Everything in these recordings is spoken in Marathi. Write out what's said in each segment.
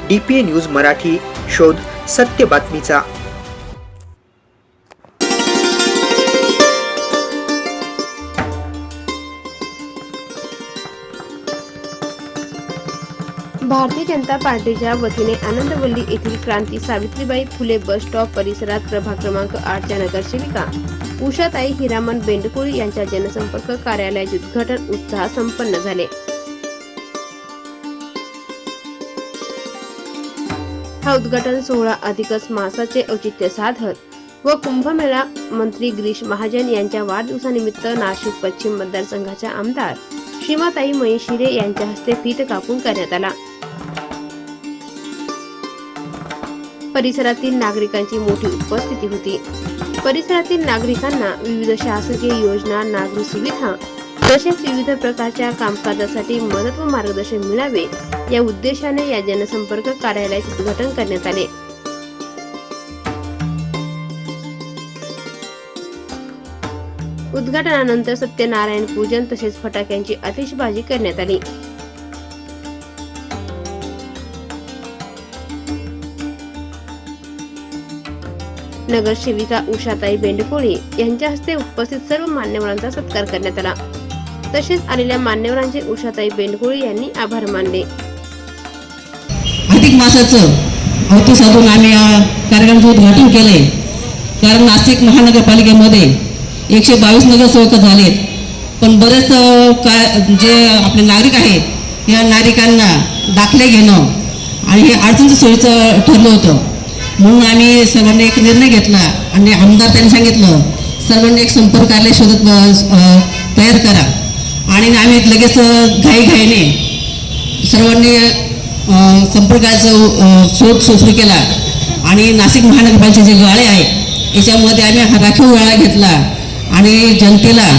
DPA न्यूज मराठी, शोध सत्य बातमीचा। भारतीय जनता पार्टीच्या वतीने आनंदवल्ली येथील क्रांती सावित्रीबाई फुले बस स्टॉप परिसरात प्रभाग क्रमांक 8 च्या नगरसेविका उषाताई हिरामन बेंडकोळी यांच्या जनसंपर्क कार्यालयाचे उद्घाटन उत्साहात संपन्न झाले। हा उद्घाटन सोहळा अधिकच मासाचे औचित्य साधत व कुंभमेळा मंत्री गिरीश महाजन यांच्या वाढदिवसानिमित्त नाशिक पश्चिम मतदारसंघाच्या आमदार श्रीमती महेश हिरे यांच्या हस्ते फीत कापून करण्यात आला। परिसरातील नागरिकांची मोठी उपस्थिती होती। परिसरातील नागरिकांना विविध शासकीय योजना, नागरी सुविधा तसेच विविध प्रकारच्या कामकाजासाठी मदत व मार्गदर्शन मिळावे या उद्देशाने या जनसंपर्क कार्यालयाचे उद्घाटन करण्यात आले। उद्घाटनानंतर सत्यनारायण पूजन तसेच फटाक्यांची आतिषबाजी करण्यात आली। नगरसेविका उषाताई बेंडकोळी यांच्या हस्ते उपस्थित सर्व मान्यवरांचा सत्कार करण्यात आला। तसेच आलेल्या मान्यवरांचे उषाताई बेंडकोळी यांनी आभार मानले। अधिक मासाचं अवती साधून आम्ही कार्यक्रमाचं उद्घाटन केलंय। कारण नाशिक महानगरपालिकेमध्ये 122 नगरसेवक झालेत, पण बरेच जे आपले नागरिक आहेत या नागरिकांना दाखले घेणं आणि हे अडचणीचं सोयीचं ठरलं होतं। म्हणून आम्ही सर्वांनी एक निर्णय घेतला आणि आमदार त्यांनी सांगितलं सर्वांनी एक संपर्क कार्यालय शोधत तयार करा आणि आम्ही लगेच घाईघाईने सर्वांनी संपर्काचा शोध सुरू केला आणि नाशिक महानगरपालिकेचे जे गाळे आहेत याच्यामध्ये आम्ही हा राखीव गाळा घेतला आणि जनतेला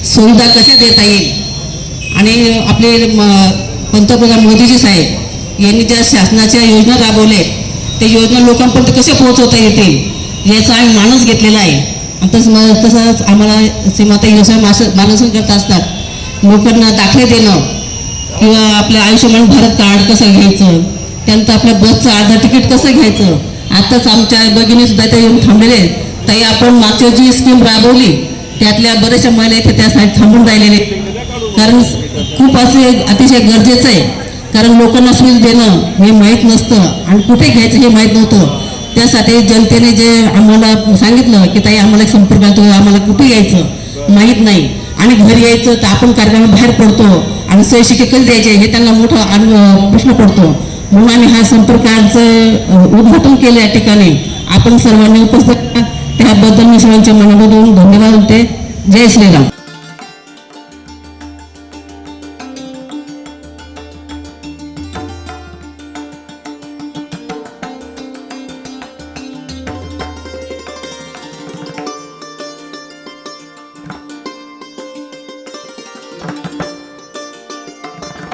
सुविधा कशा देता येईल आणि आपले पंतप्रधान मोदीजी साहेब यांनी ज्या शासनाच्या योजना राबवल्या ते योजना लोकांपर्यंत कशा पोहोचवता येतील याचा आम्ही मानस घेतलेला आहे। तसंच आम्हाला सीमाताई मार्गदर्शन करत असतात। लोकांना दाखले देणं किंवा आपल्या आयुष्यमान भारत कार्ड कसं घ्यायचं, त्यानंतर आपल्या बसचं अर्धा तिकीट कसं घ्यायचं। आताच आमच्या भगिनी सुद्धा ते येऊन थांबलेले ताई आपण मागच्या जी स्कीम राबवली त्यातल्या बऱ्याचशा महिला इथे त्यासाठी थांबून राहिलेले, कारण खूप असे अतिशय गरजेचं आहे। कारण लोकांना सुविधा देणं हे माहीत नसतं आणि कुठे घ्यायचं हे माहीत नव्हतं। त्यासाठी जनतेने जे आम्हाला सांगितलं की ताई आम्हाला संपर्क करतो, आम्हाला कुठे यायचं माहीत नाही आणि घरी यायचं तर आपण कार्यक्रमाबाहेर पडतो आणि सही शिक्के कधी द्यायचे हे त्यांना मोठा प्रश्न पडतो। म्हणून आम्ही हा संपर्काचं उद्घाटन केलं या ठिकाणी। आपण सर्वांनी उपस्थित त्याबद्दल मी सर्वांच्या मनामधून धन्यवाद देते। जय श्रीराम।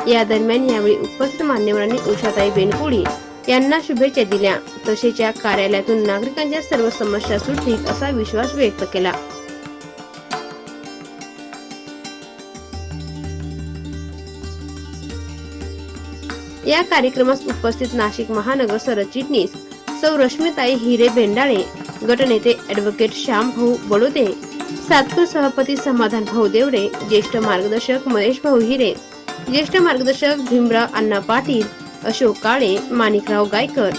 या दरम्यान यावेळी उपस्थित मान्यवरांनी उषाताई बेंडकोळी यांना शुभेच्छा दिल्या तसेच या कार्यालयातून नागरिकांच्या सर्व समस्या सुटतील असा विश्वास व्यक्त केला। या कार्यक्रमास उपस्थित नाशिक महानगर सरचिटणीस सौ रश्मिताई हिरे बेंडाळे, गटनेते ॲडव्होकेट श्याम भाऊ बडोदे, सातपूर सभापती समाधान भाऊ देवरे, ज्येष्ठ मार्गदर्शक महेश भाऊ हिरे, ज्येष्ठ मार्गदर्शक भीमराव अण्णा पाटील, अशोक काळे, माणिकराव गायकर,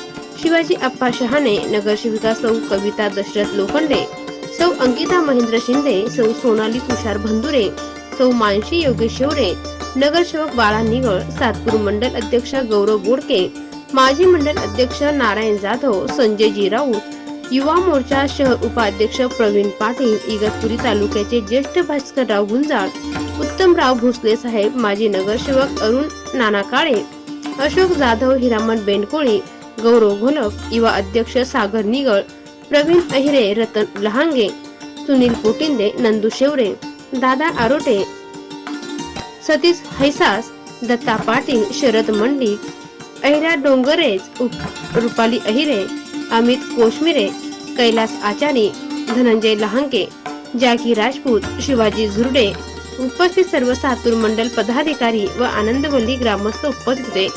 शिवाजी अप्पा शहाणे, नगरसेविका सौ कविता दशरथ लोखंडे, सौ अंकिता महेंद्र शिंदे, सौ सोनाली तुषार भंदुरे, सौ मानशी योगेश शेवरे, नगरसेवक बाळा निगळ, सातपूर मंडल अध्यक्ष गौरव बोडके, माजी मंडल अध्यक्ष नारायण जाधव, संजयजी राऊत, युवा मोर्चा शहर उपाध्यक्ष प्रवीण पाटील, इगतपुरी तालुक्याचे ज्येष्ठ भास्करराव गुंजाळ, उत्तमराव भोसले साहेब, माजी नगरसेवक अरुण नाना काळे, अशोक जाधव, हिरामन बेंडकोळी, गौरव घोलप, युवा अध्यक्ष सागर निगळ, प्रवीण अहिरे, रतन लहांगे, सुनील पोटिंदे, नंदू शेवरे, दादा आरोटे, सतीश हैसास, दत्ता पाटील, शरद मंडिक, अहिरा डोंगरेज, रुपाली अहिरे, अमित कोशमिरे, कैलास आचारी, धनंजय लहांगे, जाकी राजपूत, शिवाजी झुरडे उपस्थित सर्व सातूर मंडल पदाधिकारी व आनंदवल्ली ग्रामस्थ उपस्थित होते।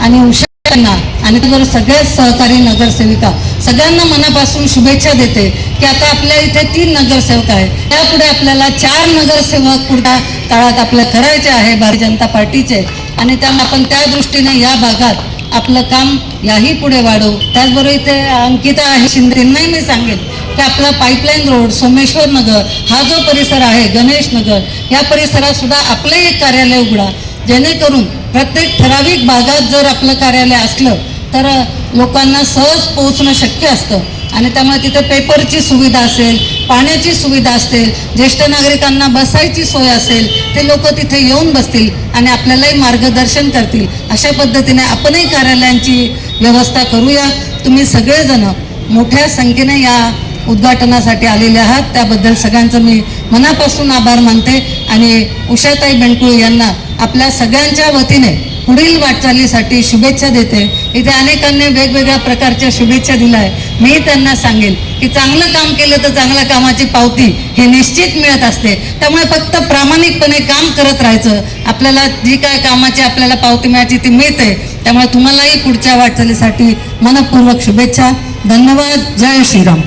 आणि उषा त्यांना आणि त्याबरोबर सगळ्याच सहकारी नगरसेविका सगळ्यांना मनापासून शुभेच्छा देते की आता आपल्या इथे 3 नगरसेवक आहे. त्यापुढे आपल्याला 4 नगरसेवक पुढच्या काळात आपल्याला करायचे आहे भारतीय जनता पार्टीचे आणि त्यामुळे आपण त्या दृष्टीने या भागात आपलं काम याही पुढे वाढवू. त्याचबरोबर इथे अंकिता आहे शिंदे, त्यांनाही मी सांगेन की आपला पाईपलाईन रोड, सोमेश्वर नगर हा जो परिसर आहे, गणेश नगर या परिसरात सुद्धा आपलं एक कार्यालय उघडा, जेणेकरून प्रत्येक ठराविक भागात जर आपलं कार्यालय असलं तर लोकांना सहज पोहोचणं शक्य असतं आणि त्यामुळे तिथे पेपरची सुविधा असेल, पाण्याची सुविधा असेल, ज्येष्ठ नागरिकांना बसायची सोय असेल, ते लोक तिथे येऊन बसतील आणि आपल्यालाही मार्गदर्शन करतील. अशा पद्धतीने आपणही कार्यालयांची व्यवस्था करूया. तुम्ही सगळेजण मोठ्या संख्येने या उद्घाटनासाठी आलेले आहात, त्याबद्दल सगळ्यांचं मी मनापासून आभार मानते आणि उषाताई बेंडकुळे यांना आपल्या सगळ्यांच्या वतीने पुढील वाटचालीसाठी शुभेच्छा देते. इथे अनेकांनी वेगवेगळ्या प्रकारच्या शुभेच्छा दिल्या आहे. मी त्यांना सांगेन की चांगलं काम केलं तर चांगल्या कामाची पावती हे निश्चित मिळत असते. त्यामुळे फक्त प्रामाणिकपणे काम करत राहायचं, आपल्याला जी काय कामाची आपल्याला पावती मिळायची ती मिळते. त्यामुळे तुम्हालाही पुढच्या वाटचालीसाठी मनपूर्वक शुभेच्छा. धन्यवाद. जय श्रीराम.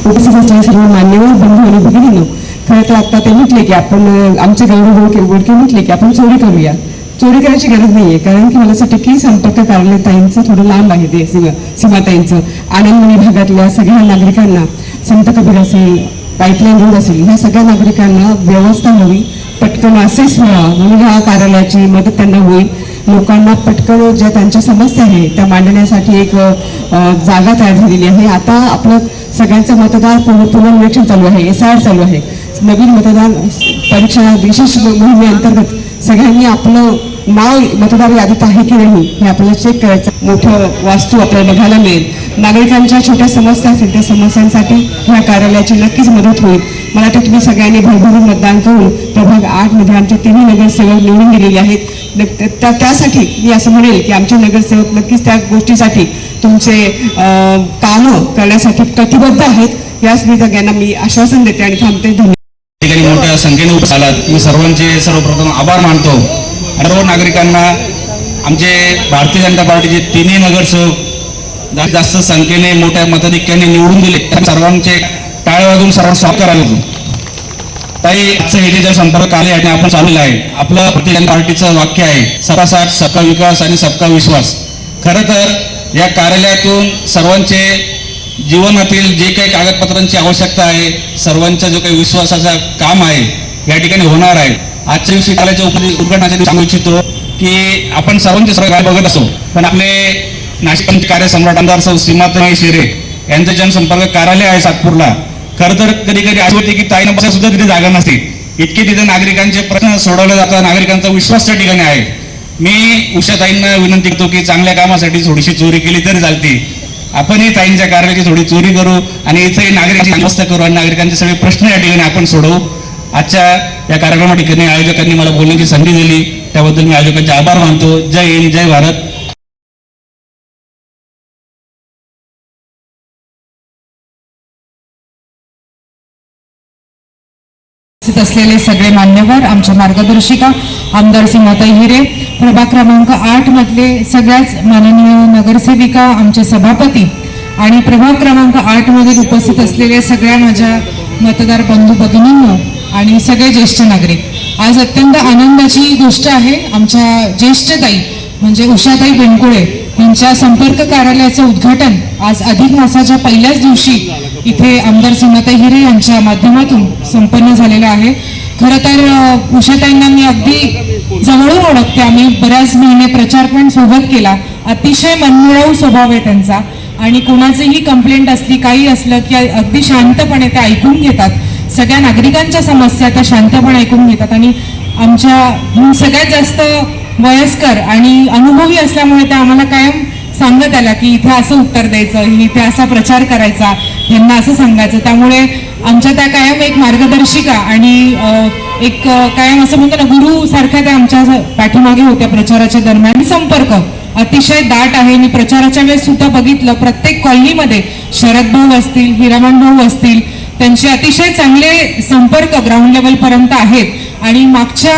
उपस्थित असलेले सर्व मान्यवर बंधू आणि भगिनींनो, खरं तर आता ते म्हटले की आपण आमचे गौरव बोडके म्हटले की आपण चोरी करूया. चोरी करायची गरज नाहीये, कारण की मला असं वाटतं की संपर्क कार्यालय ताईंचं थोडं लांब आहे ते सीमाताईंचं. आनंदमणी भागातल्या सगळ्या नागरिकांना संत कबीर असेल, पाईपलाईन रोड असेल, ह्या सगळ्या नागरिकांना व्यवस्था हवी, पटकन असेच व्हावा म्हणून ह्या कार्यालयाची मदत त्यांना होईल. लोकांना पटकन ज्या त्यांच्या समस्या आहे त्या मांडण्यासाठी एक जागा तयार झालेली आहे. आता आपलं सगळ्यांचं मतदार पुनर्निरीक्षण चालू आहे, SIR चालू आहे. नवीन मतदान परीक्षा विशेष मोहिमेअंतर्गत सगळ्यांनी आपलं नाव मतदार यादीत आहे की नाही हे आपल्याला चेक करायचं. मोठं वास्तू आपल्याला बघायला मिळेल. नागरिकांच्या छोट्या समस्या असतील त्या समस्यांसाठी ह्या कार्यालयाची नक्कीच मदत होईल. मला वाटतं तुम्ही सगळ्यांनी भरभरून मतदान करून प्रभाग 8 मध्ये आमचे 3 नगरसेवक निवडून गेलेले आहेत. त्यासाठी मी असं म्हणेल की आमचे नगरसेवक नक्कीच त्या गोष्टीसाठी तुमचे कामं करण्यासाठी कटिबद्ध आहेत. याच मी सगळ्यांना मी आश्वासन देते आणि थांबते. धन्यवाद. ठिकाणी मोठ्या संख्येने आलात, मी सर्वांचे सर्वप्रथम आभार मानतो. सर्व नागरिकांना आमचे भारतीय जनता पार्टीचे 3 नगरसेवक जास्त संख्येने मोठ्या मताधिक्याने निवडून दिले, सर्वांचे टाळ्या वाजवून सर्वांना स्वागत करायला होतो. ताई, आजचं हे जे संपर्क कार्य आणि आपण चालू आहे, आपलं भारतीय जनता पार्टीचं वाक्य आहे सबका साथ, सबका विकास आणि सबका विश्वास. खरं तर या कार्यालयातून सर्वांचे जीवनातील जे काही कागदपत्रांची आवश्यकता आहे, सर्वांचा जो काही विश्वासाचं काम आहे या ठिकाणी होणार आहे. आजच्या दिवशी कार्यालयाच्या उद्घाटनाच्या दिवशी सांगू इच्छितो की आपण सर्वांचे सर्व काय बघत असो, पण आपले नाशिक कार्यसम्राट आमदार सौ सीमाताई शिरे यांचं जनसंपर्क कार्यालय आहे सातपूरला. खरं तर कधी कधी असं होते की ताईनं बसा सुद्धा तिथे जागा नसते, इतके तिथे नागरिकांचे प्रश्न सोडवले जातात, नागरिकांचा विश्वास त्या ठिकाणी आहे. मी उषाताईंना विनंती करतो की चांगल्या कामासाठी थोडीशी चोरी केली तरी चालते, आपणही ताईंच्या कार्यालयाची थोडी चोरी करू आणि इथे नागरिकांची व्यवस्था करू आणि नागरिकांचे सगळे प्रश्न या ठिकाणी आपण सोडवू. आजच्या या कार्यक्रमा ठिकाणी आयोजकांनी मला बोलण्याची संधी दिली, त्याबद्दल मी आयोजकांचे आभार मानतो. जय हिंद, जय भारत. असलेले सगळे मान्यवर, आमच्या मार्गदर्शिका आमदार सीमाताई हिरे, प्रभाग क्रमांक 8 मधले सगळ्याच माननीय नगरसेविका, आमचे सभापती आणि प्रभाग क्रमांक 8 मध्ये उपस्थित असलेले सगळ्या माझ्या मतदार बंधू भगिनींनो आणि सगळे ज्येष्ठ नागरिक, आज अत्यंत आनंदाची गोष्ट आहे. आमच्या ज्येष्ठ ताई म्हणजे उषाताई बेंडकुळे यांच्या संपर्क कार्यालयाचं उद्घाटन आज अधिक मासाच्या पहिल्याच दिवशी इथे आमदार सीमाताई हिरे यांच्या माध्यमातून संपन्न झालेलं आहे. खरं तर उषाताईंना मी अगदी जवळून ओळखते, आम्ही बऱ्याच महिने प्रचार पण सोबत केला. अतिशय मनमिळावू स्वभाव आहे त्यांचा आणि कोणाचीही कंप्लेंट असली, काही असलं की अगदी शांतपणे ते ऐकून घेतात. सगळ्या नागरिकांच्या समस्या त्या शांतपणे ऐकून घेतात आणि आमच्या सगळ्यात जास्त वयस्कर आणि अनुभवी असल्यामुळे त्या आम्हाला कायम सांगत आल्या की इथे असं उत्तर द्यायचं, इथे असा प्रचार करायचा, यांना असं सांगायचं. त्यामुळे आमच्या त्या कायम एक मार्गदर्शिका आणि एक कायम असं म्हणतो ना गुरु सारख्या त्या आमच्या पाठीमागे होत्या प्रचाराच्या दरम्यान. संपर्क अतिशय दाट आहे. मी प्रचाराच्या वेळेस सुद्धा बघितलं प्रत्येक कॉलनीमध्ये शरद भाऊ असतील, हिरामण भाऊ असतील, त्यांचे अतिशय चांगले संपर्क ग्राउंड लेवल पर्यंत आहेत. आणि मागच्या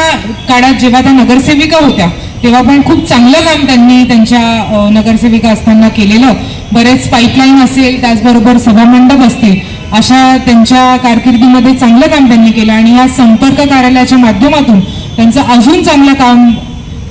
काळात जेव्हा त्या नगरसेविका होत्या तेव्हा पण खूप चांगलं काम त्यांनी त्यांच्या नगरसेविका असताना केलेलं. बरेच पाईपलाईन असेल, त्याचबरोबर सभामंडप असतील, अशा त्यांच्या कारकिर्दीमध्ये चांगलं काम त्यांनी केलं आणि या संपर्क कार्यालयाच्या माध्यमातून त्यांचं अजून चांगलं काम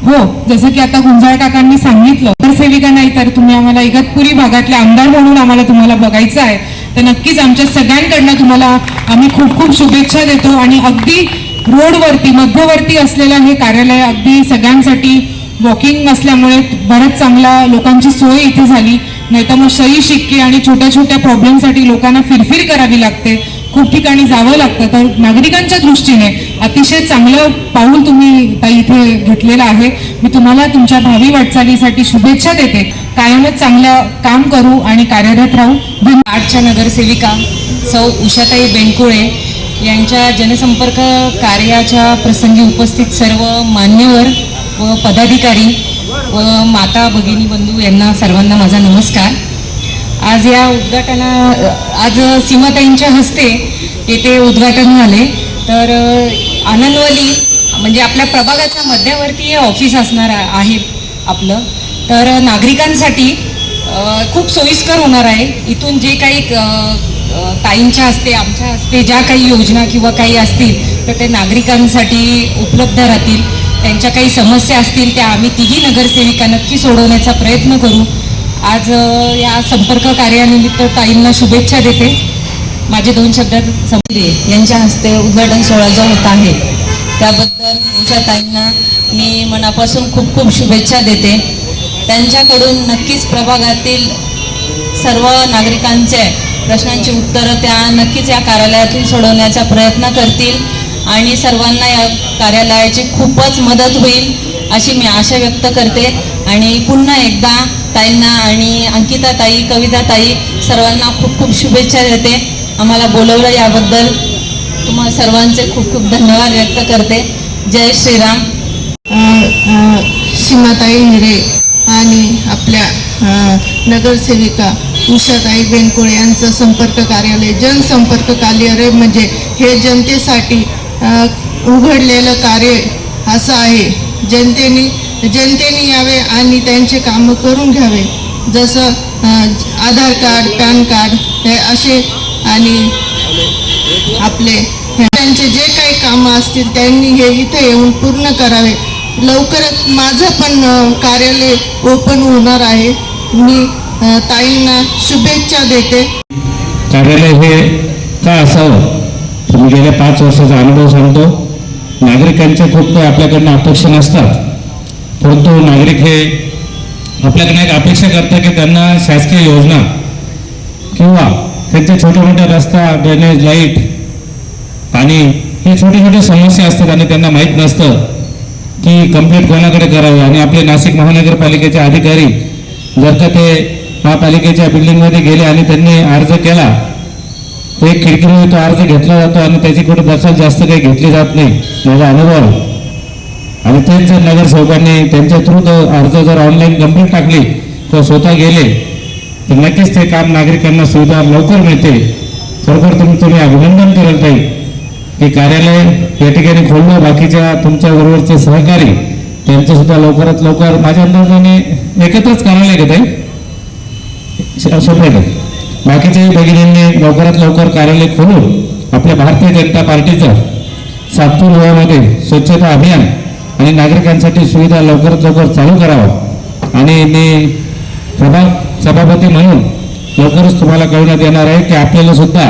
हो, जसं की आता गुंजाळ काकांनी सांगितलं, नगरसेविका नाही तर तुम्ही आम्हाला इगतपुरी भागातले आमदार म्हणून आम्हाला तुम्हाला बघायचं आहे, तर नक्कीच आमच्या सगळ्यांकडनं तुम्हाला आम्ही खूप खूप शुभेच्छा देतो. आणि अगदी रोडवरती मध्यवर्ती असलेलं हे कार्यालय अगदी सगळ्यांसाठी वॉकिंग असल्यामुळे बरंच चांगला लोकांची सोय इथे झाली. नाही तर मग सही शिक्के आणि छोट्या छोट्या प्रॉब्लेमसाठी लोकांना फिरफिर करावी लागते, खूप ठिकाणी जावं लागतं. तर नागरिकांच्या दृष्टीने अतिशय चांगलं पाऊल तुम्ही इथे घेतलेलं आहे. मी तुम्हाला तुमच्या भावी वाटचालीसाठी शुभेच्छा देते. कायमच चांगलं काम करू आणि कार्यरत राहू. 8च्या नगरसेविका सौ उषाताई बेंकुळे यांच्या जनसंपर्क कार्याच्या प्रसंगी उपस्थित सर्व मान्यवर व पदाधिकारी व माता भगिनी बंधू यांना सर्वांना माझा नमस्कार. आज या आज सीमाताईंच्या हस्ते येथे उद्घाटन झाले. तर आनंदवली म्हणजे आपल्या प्रभागाच्या मध्यवर्ती हे ऑफिस असणार आहे आपलं. तर नागरिकांसाठी खूप सोयीस्कर होणार आहे. इथून जे काही ताईंच्या हस्ते आमच्या हस्ते ज्या काही योजना किंवा काही असतील तर ते नागरिकांसाठी उपलब्ध राहतील. त्यांच्या काही समस्या असतील त्या आम्ही तिघी नगरसेविका नक्की सोडवण्याचा प्रयत्न करू. आज या संपर्क कार्यानिमित्त ताईंना शुभेच्छा देते. माझे 2 शब्दात समजले. यांच्या हस्ते उद्घाटन सोहळा जो होत आहे त्याबद्दल उषा ताईंना मी मनापासून खूप खूप शुभेच्छा देते. त्यांच्याकडून नक्कीच प्रभागातील सर्व नागरिकांचे प्रश्नांची उत्तरं त्या नक्कीच या कार्यालयातून सोडवण्याचा प्रयत्न करतील आणि सर्वांना या कार्यालयाची खूपच मदत होईल अशी मी आशा व्यक्त करते. आणि पुन्हा एकदा ताईंना आणि अंकिता ताई, कविता ताई सर्वांना खूप खूप शुभेच्छा देते. आम्हाला बोलवलं याबद्दल तुम्हा सर्वांचे खूप खूप धन्यवाद व्यक्त करते. जय श्रीराम. सीमाताई हिरे आणि आपल्या नगरसेविका उषाताई बेनकुळे यांचं संपर्क कार्यालय, जनसंपर्क कार्यालय म्हणजे हे जनतेसाठी उघडलेलं कार्य असं आहे. जनतेने यावे आणि त्यांचे कामं करून घ्यावे. जसं आधार कार्ड, पॅन कार्ड हे असे आणि आपले त्यांचे जे काही कामं असतील त्यांनी हे इथे येऊन पूर्ण करावे. लवकरच माझं पण कार्यालय ओपन होणार आहे. मी ताईंना शुभेच्छा देते. कार्यालय हे का असावं मी गेल्या 5 वर्षाचा अनुभव सांगतो. नागरिकांच्या खूप काही आपल्याकडनं अपेक्षा नसतात, परंतु नागरिक हे आपल्याकडनं एक अपेक्षा करतात की त्यांना शासकीय योजना किंवा त्यांचे छोटे मोठे रस्ता, ड्रेनेज, लाईट, पाणी हे छोटे छोटे समस्या असतात आणि त्यांना माहीत नसतं की कंप्लीट कोणाकडे करावे. आणि आपले नाशिक महानगरपालिकेचे अधिकारी जर का ते महापालिकेच्या बिल्डिंगमध्ये गेले आणि त्यांनी अर्ज केला तर एक खिडकीमध्ये तो अर्ज घेतला जातो आणि त्याची कुठे दखल जास्त काही घेतली जात नाही, माझा अनुभव. आणि तेच जर नगरसेवकांनी त्यांच्या थ्रू तो अर्ज जर ऑनलाईन कंप्लीट टाकली किंवा स्वतः गेले तर नक्कीच ते काम नागरिकांना सुविधा लवकर मिळते. खरोखर तुम्ही अभिनंदन कराल ताई की कार्यालय या ठिकाणी खोललं. बाकीच्या तुमच्याबरोबरचे सहकारी त्यांचं सुद्धा लवकरात लवकर माझ्या अंदाजाने एकत्रच कार्यालय घेत आहे सोपं. बाकीच्याही भगिनींनी लवकरात लवकर कार्यालय खोलून आपल्या भारतीय जनता पार्टीचं 7 वयामध्ये स्वच्छता अभियान आणि नागरिकांसाठी सुविधा लवकरात लवकर चालू करावं. आणि मी प्रभाग सभापती म्हणून लवकरच तुम्हाला कळवण्यात येणार आहे की आपल्याला सुद्धा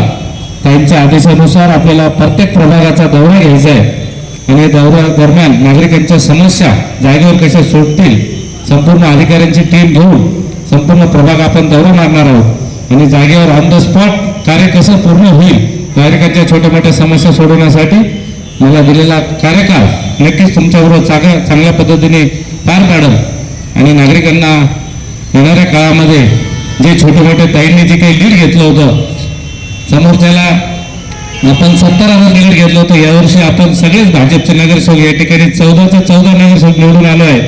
त्यांच्या आदेशानुसार आपल्याला प्रत्येक प्रभागाचा दौरा घ्यायचा आहे आणि दौऱ्या दरम्यान नागरिकांच्या समस्या जागेवर कशा सुटतील संपूर्ण अधिकाऱ्यांची टीम घेऊन संपूर्ण प्रभाग आपण दौरा मारणार आहोत आणि जागेवर ऑन द स्पॉट कार्य कसं पूर्ण होईल नागरिकांच्या छोट्या मोठ्या समस्या सोडवण्यासाठी मला दिलेला कार्यकाळ नक्कीच तुमच्याबरोबर चांगल्या पद्धतीने पार पाडेल. आणि नागरिकांना येणाऱ्या काळामध्ये जे छोटे मोठे ताईंनी जे काही लीड घेतलं होतं, समोरच्याला आपण 70,000 लीड घेतलं होतं, यावर्षी आपण सगळेच भाजपचे नगरसेवक या ठिकाणी 14 नगरसेवक निवडून आलो आहे.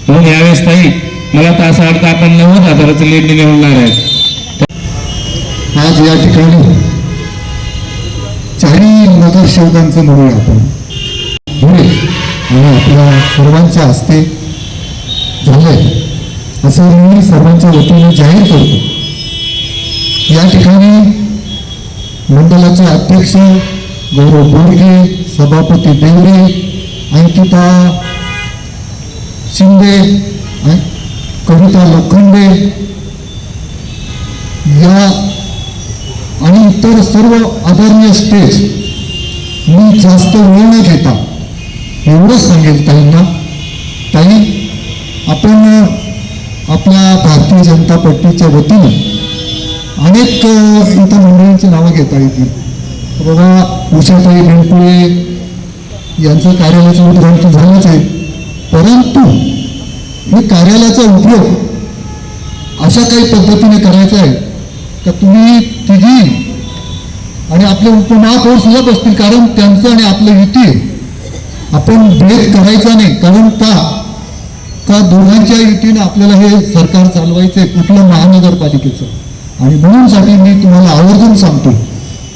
म्हणून यावेळेस ताई मला तर असं वाटतं आपण 90,000चं लीड निवडणार आहे. आज या ठिकाणी 4 नगरसेवकांचं म्हणूया आपण आणि आपल्या सर्वांच्या हस्ते असं मी सर्वांच्या वतीने जाहीर करतो. या ठिकाणी मंडळाचे अध्यक्ष गौरव बोडके, सभापती देवरे, अंकिता शिंदे, कविता लोखंडे या आणि इतर सर्व आदरणीय स्टेज, मी जास्त वेळ न घेता एवढंच सांगेल ताईंना, ताई आपण आपल्या भारतीय जनता पार्टीच्या वतीनं अनेक इथं मंडळींची नावं घेता येतील. बघा, उषाताई बेनकुळे यांचं कार्यालयाचं उद्घाटन झालंच आहे, परंतु हे कार्यालयाचा उपयोग अशा काही पद्धतीने करायचा आहे का तुम्ही तिघी आणि आपले उपमहापौर सुद्धा बसतील, कारण त्यांचं आणि आपलं युती आपण भेद करायचा नाही. कारण का दोघांच्या युतीनं आपल्याला हे सरकार चालवायचं आहे, कुठलं महानगरपालिकेचं. आणि म्हणूनसाठी मी तुम्हाला आवर्जून सांगतो,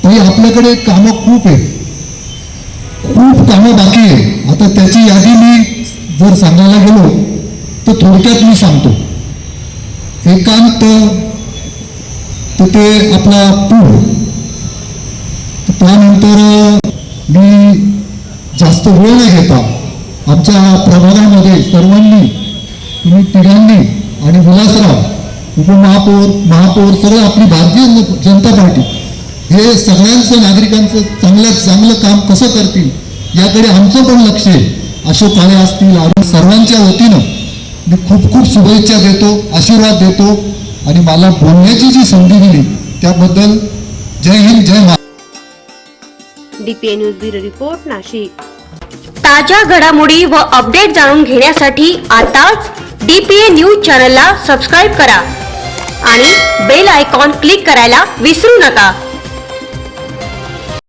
तरी आपल्याकडे कामं खूप आहे, खूप कामं बाकी आहे. आता त्याची यादी मी जर सांगायला गेलो तर थोडक्यात मी सांगतो. एकांत तर ते आपला पूल, त्यानंतर मी जास्त वेळ न घेता आमच्या प्रभागामध्ये सर्वांनी, तुम्ही तिघांनी आणि विलासराव उपमहापौर, महापौर, सगळं आपली भारतीय जनता पार्टी हे सगळ्यांचं, नागरिकांचं चांगल्यात चांगलं काम कसं करतील याकडे आमचं पण लक्ष आहे. अशोक काळे असतील, सर्वांच्या वतीनं मी खूप खूप शुभेच्छा देतो, आशीर्वाद देतो आणि मला बोलण्याची जी संधी दिली त्याबद्दल जय हिंद, जय Maharashtra. DPN news bureau report, Nashik. ताज्या घडामोडी व अपडेट जाणून घेण्यासाठी आताच DPN न्यूज चॅनलला सबस्क्राईब करा आणि बेल आयकॉन क्लिक करायला विसरू नका.